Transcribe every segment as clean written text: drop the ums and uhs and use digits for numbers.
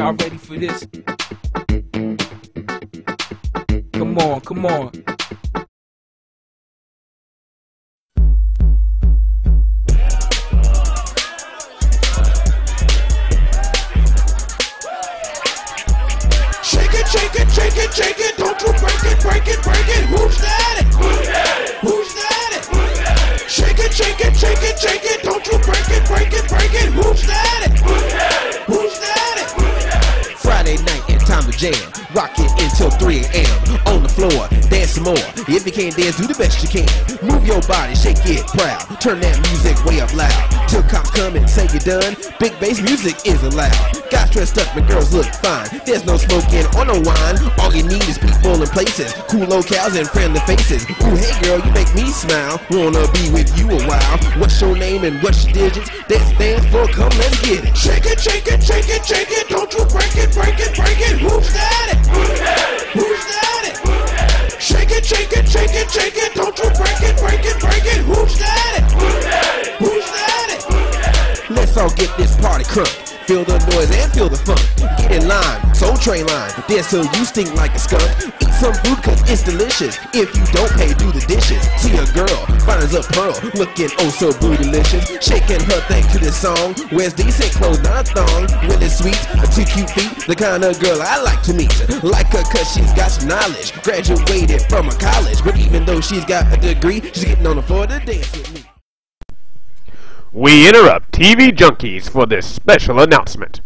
y'all ready for this? Come on, come on. Shake it, shake it, shake it, shake it. Don't you break it, break it, break it. Who's that? Who's that? Who's that? Who's that? Shake it, shake it, shake it, shake it. Don't you break it, break it, break it. Who's that? Who's that? Who's that? Friday night and time to jam. Rock it until 3 a.m. On the floor, dance some more. If you can't dance, do the best you can. Move your body, shake it proud. Turn that music way up loud. Till cops come and say you're done. Big bass music is allowed. Guys dressed up and girls look fine. There's no smoking or no wine. All you need is people and places. Cool locales and friendly faces. Ooh, hey girl, you make me smile. Wanna be with you a while. What's your name and what's your digits? That's dance floor, come let's get it. Shake it, shake it, shake it, shake it. Don't you break it, break it, break it. Who's that? Who's that? Who's that? Shake it, shake it, shake it, shake it. Don't you break it, break it, break it. Who's that? Who's that? Who's that? Let's all get this party crunk. Feel the noise and feel the funk. Get in line, Soul Train line. Dance till you stink like a skunk. Eat some food cause it's delicious. If you don't pay, do the dishes. See a girl, finds a pearl, looking oh so bootylicious. Shaking her thing to this song. Wears decent clothes, not a thong. Really sweet, two cute feet. The kind of girl I like to meet. Like her cause she's got some knowledge. Graduated from a college. But even though she's got a degree, she's getting on the floor to dance with me. We interrupt TV Junkies for this special announcement.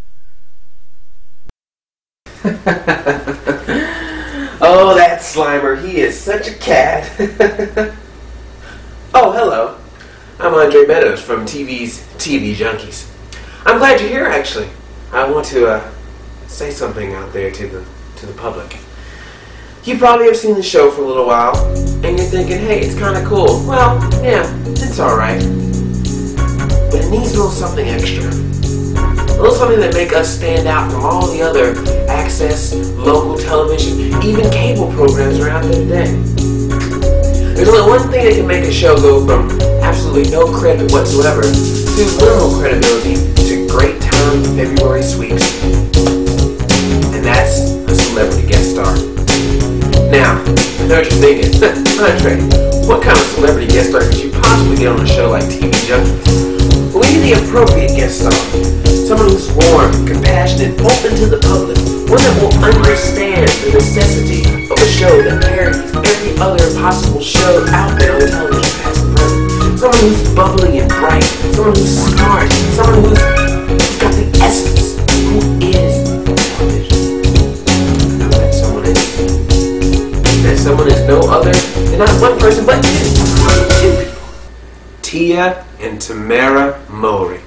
Oh, that Slimer, he is such a cat. Oh, hello. I'm Andre Meadows from TV's TV Junkies. I'm glad you're here, actually. I want to say something out there to the public. You probably have seen the show for a little while, and you're thinking, hey, it's kind of cool. Well, yeah, it's alright. But it needs a little something extra. A little something that make us stand out from all the other access, local television, even cable programs around there today. There's only one thing that can make a show go from absolutely no credit whatsoever to minimal credibility to great time February sweeps. And that's a celebrity guest star. Now, I know what you're thinking, Andre, what kind of celebrity guest star could you possibly get on a show like TV Junkies? We need the appropriate guest star. Someone who's warm, compassionate, open to the public. One that will understand the necessity of a show that parodies every other possible show out there on television past and present. Someone who's bubbly and bright. Someone who's smart. Someone who's got the essence. Who is television? I know that someone is. That someone is no other than not one person but two people. Tia and Tamera Mowry.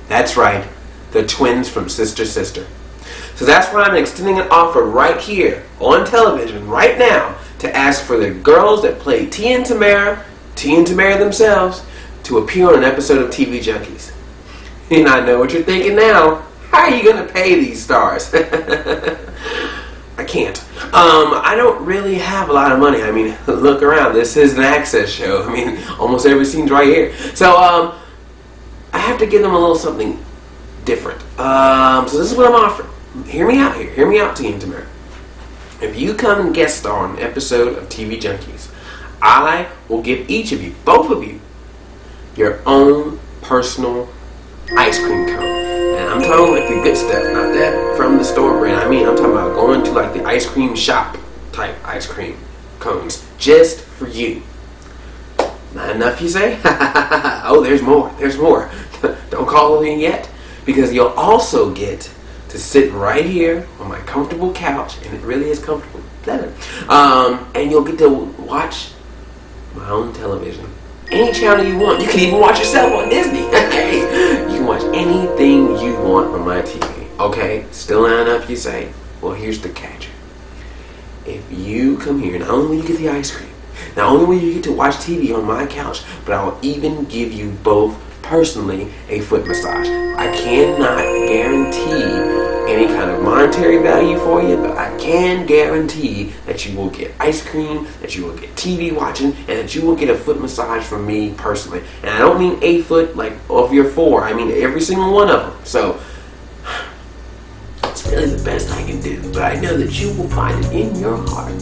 That's right, the twins from Sister Sister. So that's why I'm extending an offer right here on television right now to ask for the girls that play Tia and Tamera themselves, to appear on an episode of TV Junkies. And I know what you're thinking now. How are you going to pay these stars? I can't. I don't really have a lot of money. I mean, look around. This is an access show. I mean, almost every scene's right here. So, I have to give them a little something different. So this is what I'm offering. Hear me out here. Hear me out, Tia and Tamera. If you come and guest star on an episode of TV Junkies, I will give each of you, both of you, your own personal ice cream cone. And I'm talking like the good stuff, not that from the store brand. I mean, I'm talking about going to like the ice cream shop type ice cream cones just for you. Not enough, you say? Oh, there's more. There's more. Don't call it in yet, because you'll also get to sit right here on my comfortable couch, and it really is comfortable. And you'll get to watch my own television. Any channel you want. You can even watch yourself on Disney. Okay? You can watch anything you want on my TV. Okay? Still not enough, you say? Well, here's the catch. If you come here, not only will you get the ice cream, not only will you get to watch TV on my couch, but I will even give you both personally a foot massage. I cannot guarantee any kind of monetary value for you, but I can guarantee that you will get ice cream, that you will get TV watching, and that you will get a foot massage from me personally. And I don't mean a foot like of your four. I mean every single one of them. So it's really the do, but I know that you will find it in your heart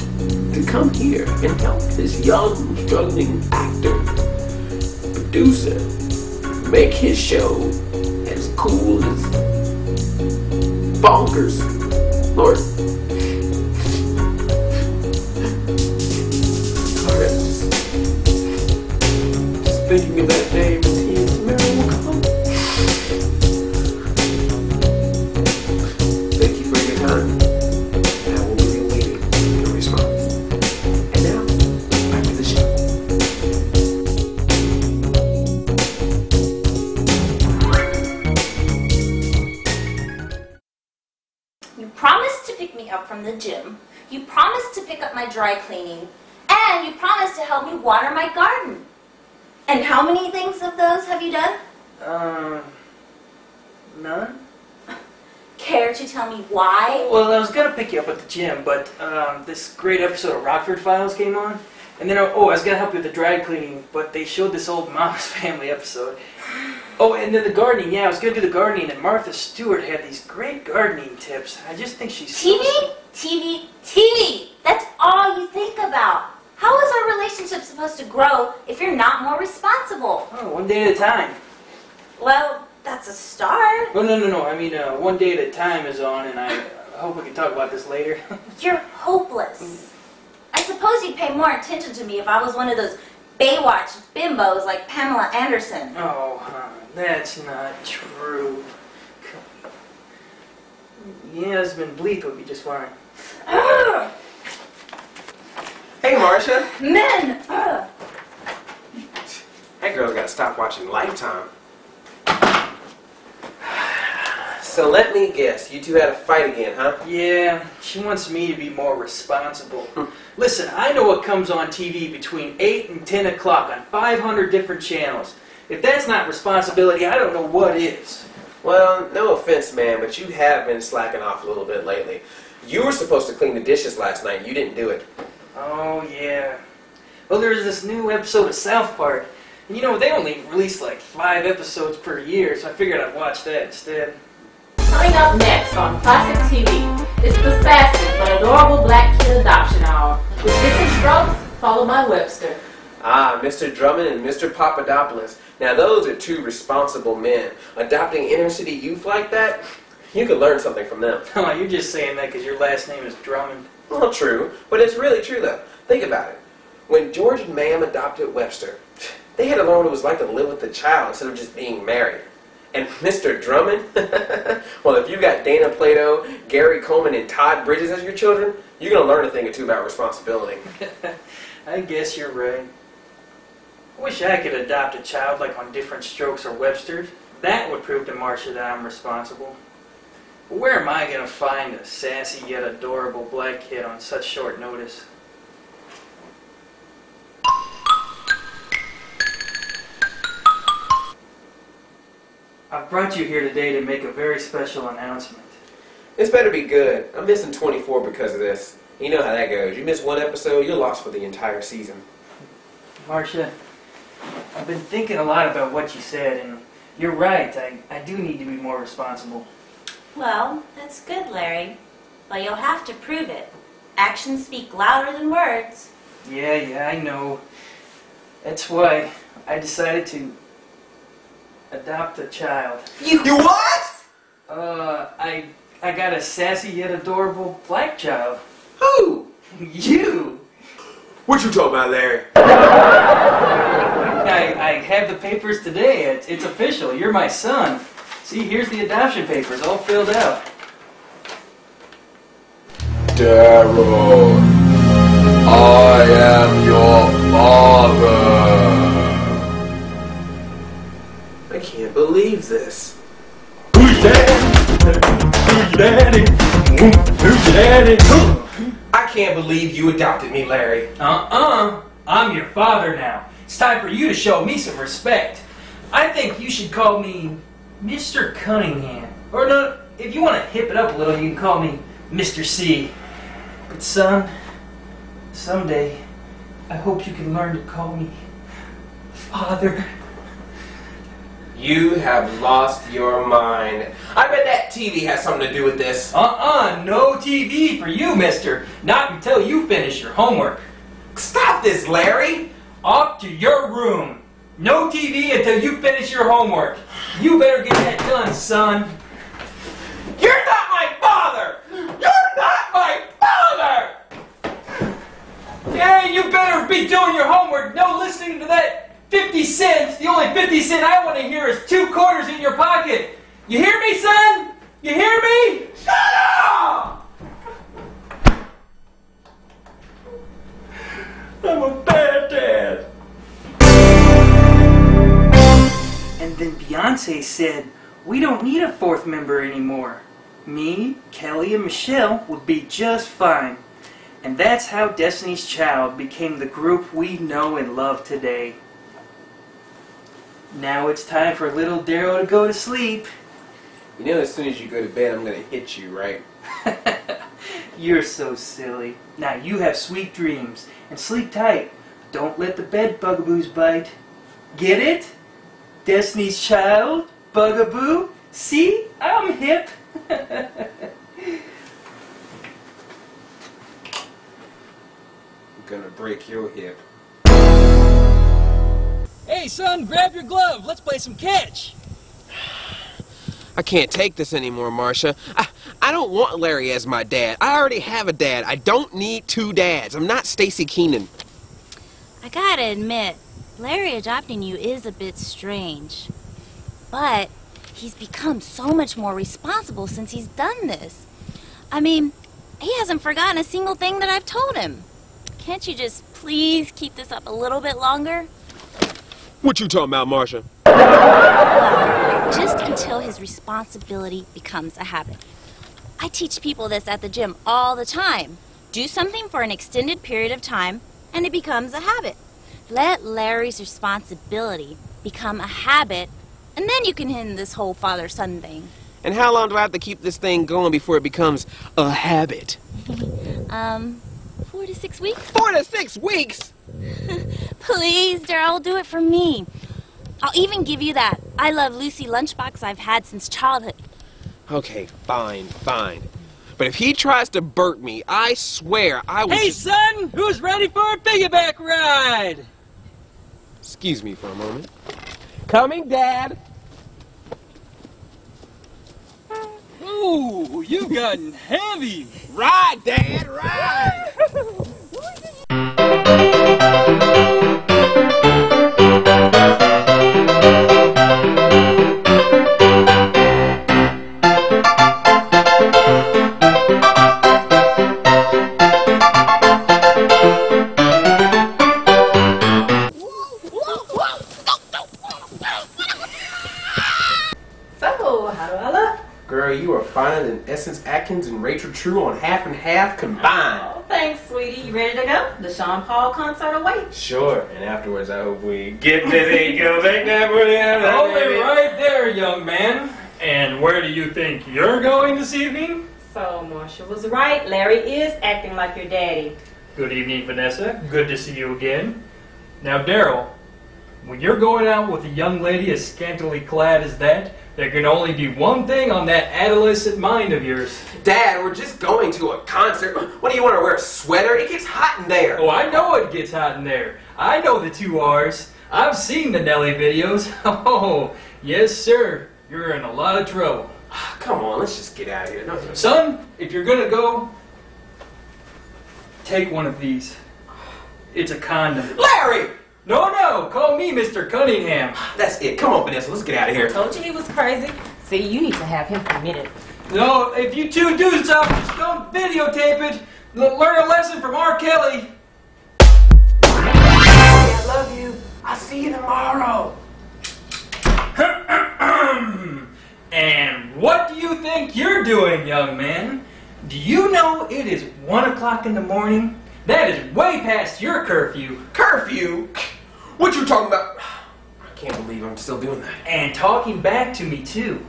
to come here and help this young, struggling actor, producer, make his show as cool as bonkers. Lord. Sorry, just thinking of that day when he and Tamera will come. Thank you for your time. And I will be awaiting your response. And now, back to the show. You promised to pick me up from the gym, you promised to pick up my dry cleaning, and you promised to help me water my garden. And how many things of those have you done? None? Care to tell me why? Well, I was gonna pick you up at the gym, but this great episode of Rockford Files came on, and then I was gonna help you with the dry cleaning, but they showed this old Mama's Family episode. Oh, and then the gardening. Yeah, I was gonna do the gardening, and Martha Stewart had these great gardening tips. I just think she's TV? TV? TV! That's all you think about. How is our relationship supposed to grow if you're not more responsible? Oh, one day at a time. Well, that's a start. Oh, no. I mean, one day at a time is on, and I hope we can talk about this later. You're hopeless. I suppose you'd pay more attention to me if I was one of those Baywatch bimbos like Pamela Anderson. Oh, that's not true. Yasmin Bleak would be just fine. Ugh. Hey, Marcia. Men! Ugh. That girl's got to stop watching Lifetime. So let me guess, you two had a fight again, huh? Yeah, she wants me to be more responsible. Listen, I know what comes on TV between 8 and 10 o'clock on 500 different channels. If that's not responsibility, I don't know what is. Well, no offense, man, but you have been slacking off a little bit lately. You were supposed to clean the dishes last night. You didn't do it. Oh, yeah. Well, there's this new episode of South Park. And you know, they only release like 5 episodes per year, so I figured I'd watch that instead. Coming up next on Classic TV, it's the sassy but adorable Black Kid Adoption Hour with Diff'rent Strokes followed by Webster. Ah, Mr. Drummond and Mr. Papadopoulos. Now those are two responsible men. Adopting inner city youth like that, you could learn something from them. Oh, you're just saying that because your last name is Drummond. Well, true, but it's really true though. Think about it. When George and Ma'am adopted Webster, they had to learn what it was like to live with the child instead of just being married. And Mr. Drummond? Well, if you got Dana Plato, Gary Coleman, and Todd Bridges as your children, you're going to learn a thing or two about responsibility. I guess you're right. I wish I could adopt a child like on Diff'rent Strokes or Webster. That would prove to Marcia that I'm responsible. But where am I going to find a sassy yet adorable black kid on such short notice? I've brought you here today to make a very special announcement. This better be good. I'm missing 24 because of this. You know how that goes. You miss one episode, you're lost for the entire season. Marcia, I've been thinking a lot about what you said, and you're right. I do need to be more responsible. Well, that's good, Larry. But you'll have to prove it. Actions speak louder than words. Yeah, I know. That's why I decided to adopt a child. You what? I got a sassy yet adorable black child. Who? You! What you talking about, Larry? I have the papers today. It's official. You're my son. See, here's the adoption papers all filled out. Darryl, I am your father. I can't believe this. Who's daddy? Who's daddy? Who's daddy? I can't believe you adopted me, Larry. I'm your father now. It's time for you to show me some respect. I think you should call me Mr. Cunningham. Or no, if you want to hip it up a little, you can call me Mr. C. But son, someday, I hope you can learn to call me Father. You have lost your mind. I bet that TV has something to do with this. No TV for you, mister. Not until you finish your homework. Stop this, Larry! Off to your room. No TV until you finish your homework. You better get that done, son. You're not my father! You're not my father! Yeah, you better be doing your homework. No listening to that 50 cents. The only 50 cent I want to hear is 2 quarters in your pocket. You hear me, son? You hear me? Shut up! I'm a bad dad. And then Beyonce said, we don't need a 4th member anymore. Me, Kelly, and Michelle would be just fine. And that's how Destiny's Child became the group we know and love today. Now it's time for little Darryl to go to sleep. You know, as soon as you go to bed, I'm gonna hit you, right? You're so silly. Now you have sweet dreams and sleep tight. Don't let the bed bugaboos bite. Get it? Destiny's Child, bugaboo. See, I'm hip. I'm gonna break your hip. Hey, son, grab your glove. Let's play some catch. I can't take this anymore, Marcia. I don't want Larry as my dad. I already have a dad. I don't need 2 dads. I'm not Stacy Keenan. I gotta admit, Larry adopting you is a bit strange. But he's become so much more responsible since he's done this. I mean, he hasn't forgotten a single thing that I've told him. Can't you just please keep this up a little bit longer? What you talking about, Marcia? Well, just until his responsibility becomes a habit. I teach people this at the gym all the time. Do something for an extended period of time, and it becomes a habit. Let Larry's responsibility become a habit, and then you can end this whole father-son thing. And how long do I have to keep this thing going before it becomes a habit? 4 to 6 weeks? 4 to 6 weeks? Please, Darryl, do it for me. I'll even give you that I Love Lucy lunchbox I've had since childhood. Okay, fine. But if he tries to burp me, I swear I will. Hey, son, who's ready for a piggyback ride? Excuse me for a moment. Coming, Dad. Ooh, you've gotten heavy. Ride, Dad, ride. So, how do I look? Girl, you are finer than Essence Atkins and Rachel True on half and half combined. Oh, thanks, sweetie. You ready to go? The Sean Paul concert awaits. Sure, and afterwards I hope we get busy, go back that booty. Hold it right there, young man. And where do you think you're going this evening? So, Marcia was right. Larry is acting like your daddy. Good evening, Vanessa. Good to see you again. Now, Darryl, when you're going out with a young lady as scantily clad as that, there can only be one thing on that adolescent mind of yours. Dad, we're just going to a concert. What do you want to wear, a sweater? It gets hot in there. Oh, I know it gets hot in there. I know the 2 R's. I've seen the Nelly videos. Oh, yes, sir. You're in a lot of trouble. Come on, let's just get out of here. No. Son, if you're gonna go, take one of these. It's a condom. Larry! No, call me Mr. Cunningham. That's it. Come on, Vanessa, let's get out of here. Told you he was crazy. See, you need to have him committed. No, if you 2 do something, just don't videotape it. Learn a lesson from R. Kelly. I love you. I'll see you tomorrow. And what do you think you're doing, young man? Do you know it is 1 o'clock in the morning? That is way past your curfew. Curfew? What you talking about? I can't believe I'm still doing that. And talking back to me, too.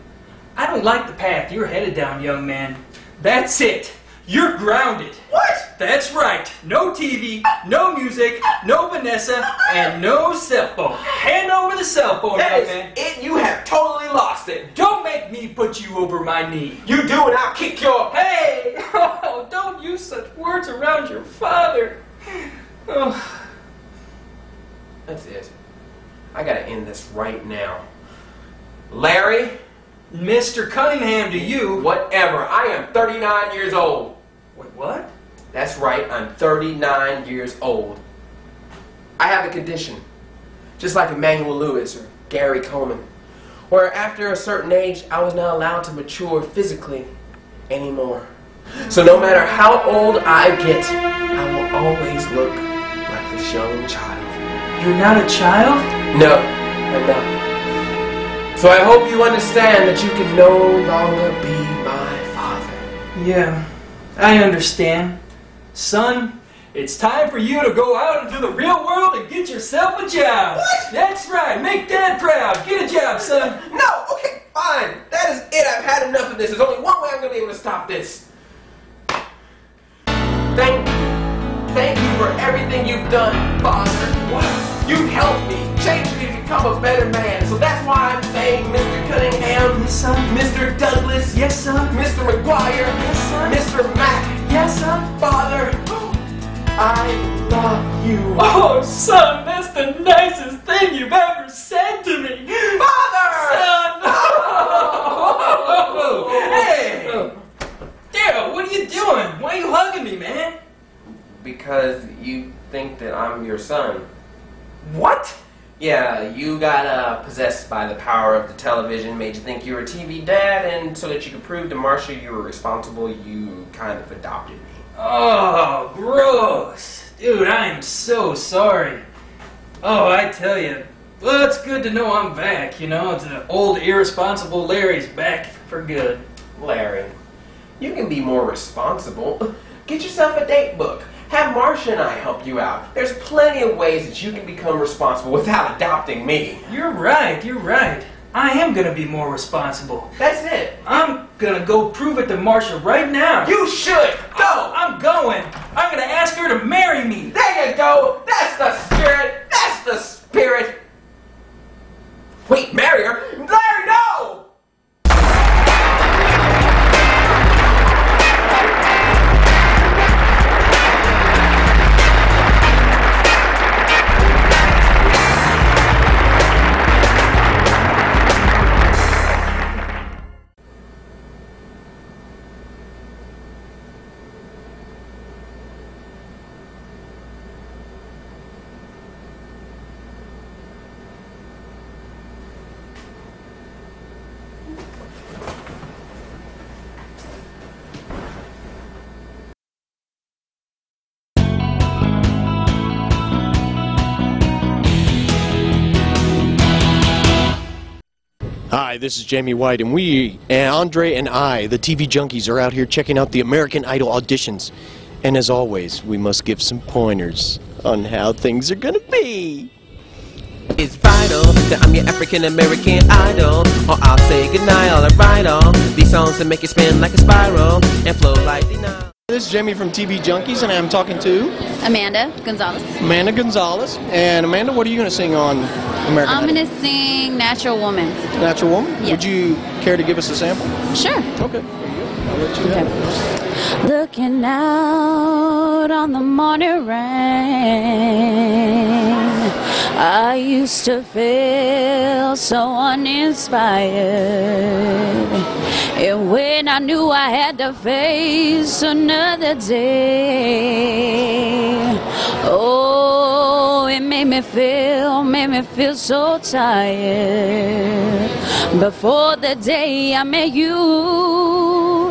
I don't like the path you're headed down, young man. That's it. You're grounded. What? That's right. No TV, no music, no Vanessa, and no cell phone. Hand over the cell phone, That young man. is it. You have totally lost it. Don't make me put you over my knee. You do, and I'll kick your... Hey! Oh, don't use such words around your father. Oh. That's it. I gotta end this right now. Larry? Mr. Cunningham to you. Whatever. I am 39 years old. Wait, what? That's right, I'm 39 years old. I have a condition, just like Emmanuel Lewis or Gary Coleman, where after a certain age, I was not allowed to mature physically anymore. So no matter how old I get, I will always look like this young child. You're not a child? No, I'm not. So I hope you understand that you can no longer be my father. Yeah, I understand. Son, it's time for you to go out into the real world and get yourself a job. What? That's right. Make Dad proud. Get a job, son. No, okay, fine. That is it. I've had enough of this. There's only one way I'm going to be able to stop this. Thank you. Thank you for everything you've done, Father. Wow. You've helped me, changed me to become a better man. So that's why I'm saying, Mr. Cunningham, Yes, son. Mr. Douglas, Yes, son. Mr. McGuire, Yes, son. Mr. Mack, Yes, son. Father, I love you. Oh, son, that's the nicest thing you've ever said to me. Father! Son! Oh. Hey! Darryl, what are you doing? Why are you hugging me, man? Because you think that I'm your son. What? Yeah, you got possessed by the power of the television, made you think you were a TV dad, and so that you could prove to Marcia you were responsible, you kind of adopted me. Oh, gross. Dude, I am so sorry. Oh, I tell you. Well, it's good to know I'm back, you know. The old irresponsible Larry's back for good. Larry, you can be more responsible. Get yourself a date book. Have Marcia and I help you out. There's plenty of ways that you can become responsible without adopting me. You're right, you're right. I am gonna be more responsible. That's it. I'm gonna go prove it to Marcia right now. You should. Go. I'm going. I'm gonna ask her to marry me. There you go. That's the spirit. That's the spirit. Wait, marry her? Larry, no! Hi, this is Jamie White, and Andre and I, the TV Junkies, are out here checking out the American Idol auditions. And as always, we must give some pointers on how things are gonna be. It's vital that I'm your African American idol, or I'll say goodnight, all right, all these songs that make you spin like a spiral and flow like the Nile. This is Jamie from TV Junkies, and I'm talking to Amanda Gonzalez. Amanda Gonzalez. And Amanda, what are you going to sing on American I'm Idol? going to sing Natural Woman. Natural Woman? Yes. Would you care to give us a sample? Sure. Okay. I'll let you have it. Looking out on the morning rain, I used to feel so uninspired. And when I knew I had to face another day, oh, it made me feel so tired. Before the day I met you,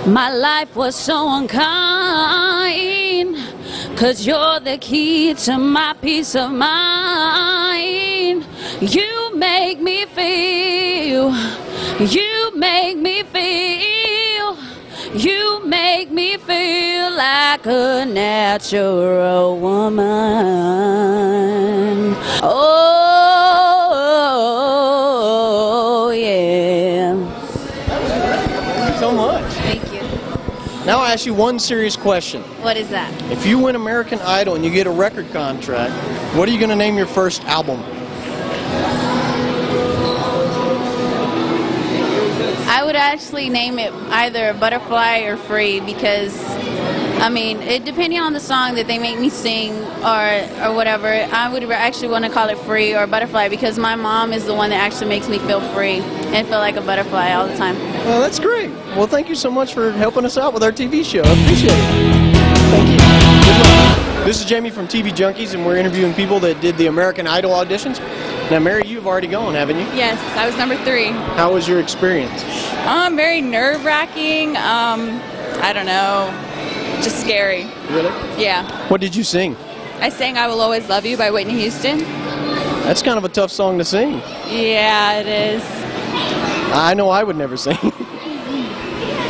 my life was so unkind. 'Cause you're the key to my peace of mind. You make me feel, you make me feel, you make me feel like a natural woman. Oh, yeah. Thank you so much. Thank you. Now I ask you one serious question. What is that? If you win American Idol and you get a record contract, what are you going to name your first album? I would actually name it either Butterfly or Free because, I mean, it depending on the song that they make me sing or whatever, I would actually want to call it Free or Butterfly because my mom is the one that actually makes me feel free and feel like a butterfly all the time. Well, that's great. Well, thank you so much for helping us out with our TV show. I appreciate it. Thank you. Good luck. This is Jamie from TV Junkies, and we're interviewing people that did the American Idol auditions. Now, Mary, you've already gone, haven't you? Yes, I was number 3. How was your experience? Very nerve-wracking. I don't know, just scary. Really? Yeah. What did you sing? I sang "I Will Always Love You" by Whitney Houston. That's kind of a tough song to sing. Yeah, it is. I know I would never sing.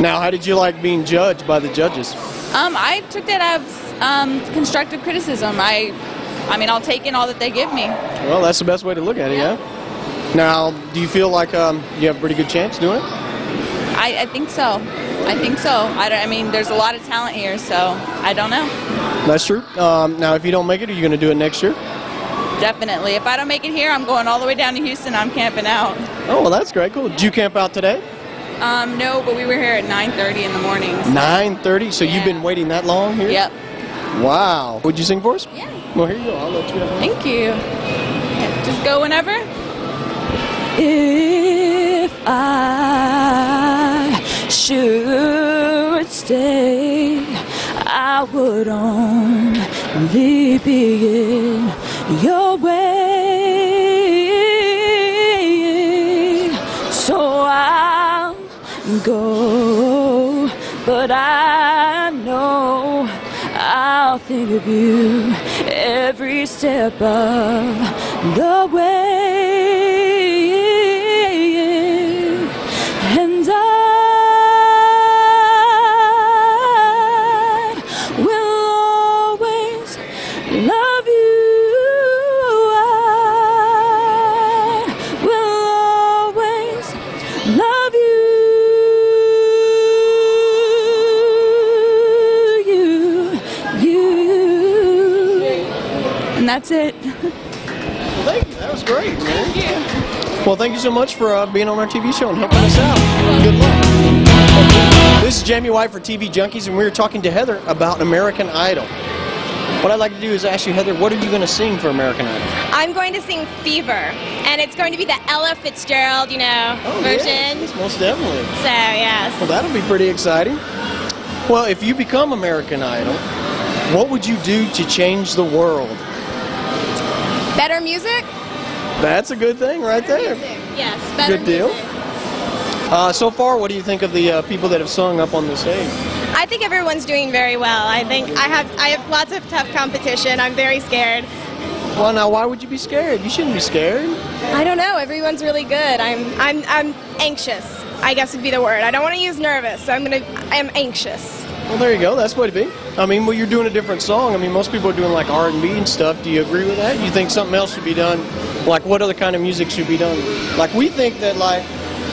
Now, how did you like being judged by the judges? I took that as constructive criticism. I mean, I'll take in all that they give me. Well, that's the best way to look at it, yeah? Now, do you feel like you have a pretty good chance doing it? I think so. I think so. I mean, there's a lot of talent here, so I don't know. That's true. Now, if you don't make it, are you going to do it next year? Definitely. If I don't make it here, I'm going all the way down to Houston. I'm camping out. Oh, well, that's great. Cool. Did you camp out today? No, but we were here at 9:30 in the morning. So. 9:30? So you've been waiting that long here? Yep. Wow. Would you sing for us? Yeah. Well, here you go. I'll let you have it. Thank you. Yeah, just go whenever. If I should stay, I would only be in your way. So I'll go, but I know I'll think of you every step of the way. And I will always love you. I will always love you. And that's it. Well, thank you. That was great, man. Thank you. Well, thank you so much for being on our TV show and helping us out. Good luck. This is Jamie White for TV Junkies, and we were talking to Heather about American Idol. What I'd like to do is ask you, Heather, what are you going to sing for American Idol? I'm going to sing Fever, and it's going to be the Ella Fitzgerald, version. Yes, most definitely. So, yes. Well, that'll be pretty exciting. Well, if you become American Idol, what would you do to change the world? Better music? That's a good thing right there. Yes, better Good deal. music. So far, what do you think of the people that have sung up on the stage? I think everyone's doing very well. I think I have lots of tough competition. I'm very scared. Well, now, why would you be scared? You shouldn't be scared. I don't know. Everyone's really good. I'm anxious, I guess would be the word. I don't want to use nervous, so I'm anxious. Well, there you go. That's the way to be. I mean, well, you're doing a different song. I mean, most people are doing like R&B and stuff. Do you agree with that? You think something else should be done? Like, what other kind of music should be done? Like, we think that like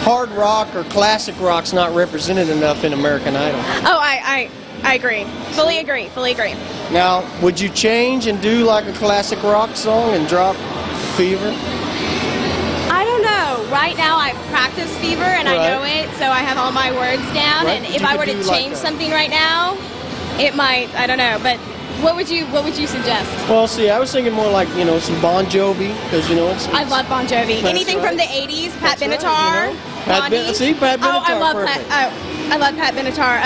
hard rock or classic rock's not represented enough in American Idol. Oh, I agree. Fully agree. Fully agree. Now, would you change and do like a classic rock song and drop Fever? I don't know. Right now I practice Fever and I know it, so I have all my words down. Right. And if I were to change something right now, it might. I don't know. But what would you suggest? Well, see, I was thinking more like some Bon Jovi because it's. I love Bon Jovi. Anything from the '80s, Pat Benatar. Pat Benatar. Oh, I love Pat. I love Pat Benatar.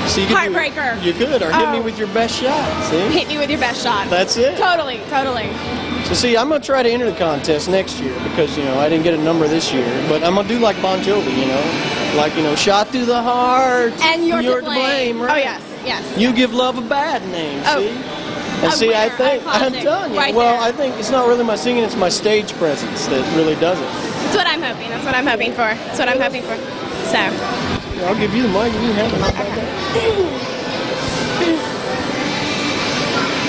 So you could Heartbreaker. You could, or hit me with your best shot. See? Hit me with your best shot. That's it. Totally. So see, I'm gonna try to enter the contest next year because I didn't get a number this year, but I'm gonna do like Bon Jovi, like shot through the heart. And you're to blame. Right? Oh yes. You give love a bad name. Oh. See? And see, I think I'm done. Right well, there. I think it's not really my singing; it's my stage presence that really does it. That's what I'm hoping. That's what I'm hoping for. So. I'll give you the mic. You can have it. How about that?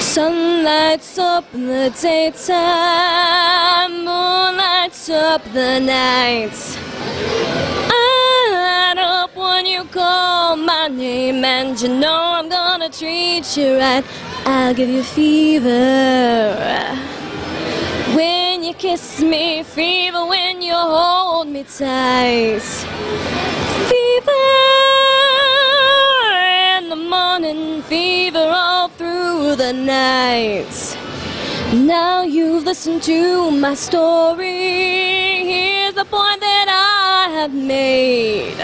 Sun lights up the daytime, moon lights up the night. I light up when you call my name, and you know I'm gonna treat you right. I'll give you fever when you kiss me, fever when you hold me tight, fever in the morning, fever all through the night. Now you've listened to my story. Here's the point that I have made.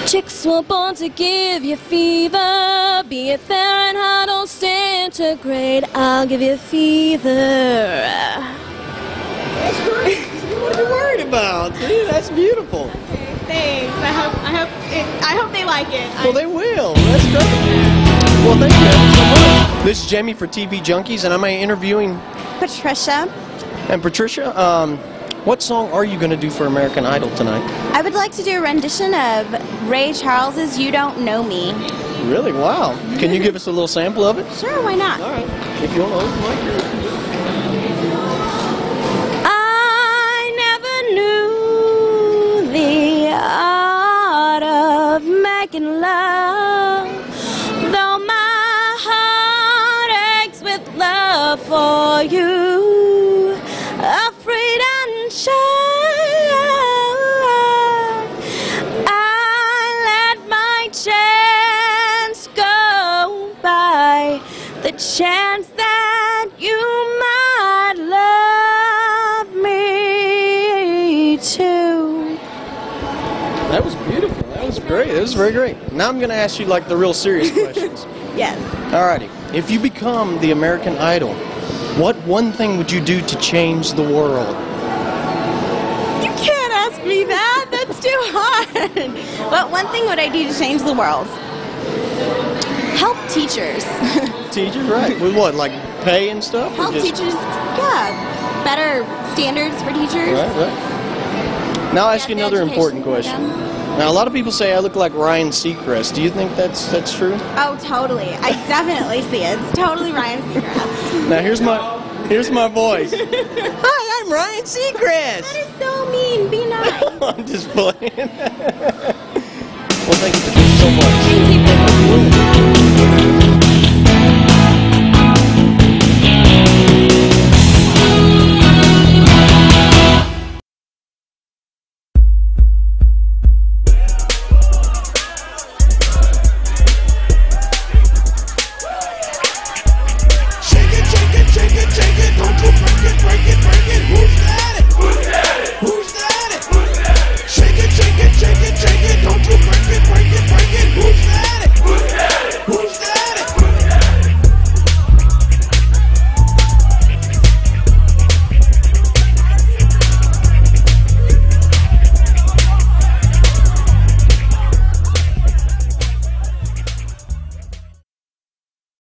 Chicks were born to give you fever, be it Fahrenheit or centigrade. I'll give you fever. That's great. What are you worried about? See, that's beautiful. Okay, thanks. I hope they like it. Well, they will. That's great. Well, thank you so much. This is Jamie for TV Junkies, and I'm interviewing Patricia. And Patricia, what song are you going to do for American Idol tonight? I would like to do a rendition of Ray Charles's You Don't Know Me. Really? Wow. Can you give us a little sample of it? Sure, why not? All right. If you want to open the mic here. I never knew the art of making love, though my heart aches with love for you, afraid and shy. I let my chance go by, the chance that you might love me too. That was beautiful. That was great. That was very great. Now I'm going to ask you like the real serious questions. Yes. Alrighty. If you become the American Idol, what one thing would you do to change the world? You can't ask me that. That's too hard. What one thing would I do to change the world? Help teachers. Teachers, right. With what, like pay and stuff? Help teachers, yeah. Better standards for teachers. Right. Now I'll ask you another important question. Now, a lot of people say I look like Ryan Seacrest. Do you think that's true? Oh, totally. I definitely see it. It's totally Ryan Seacrest. Now, here's my voice. Hi, I'm Ryan Seacrest. That is so mean. Be nice. I'm just playing.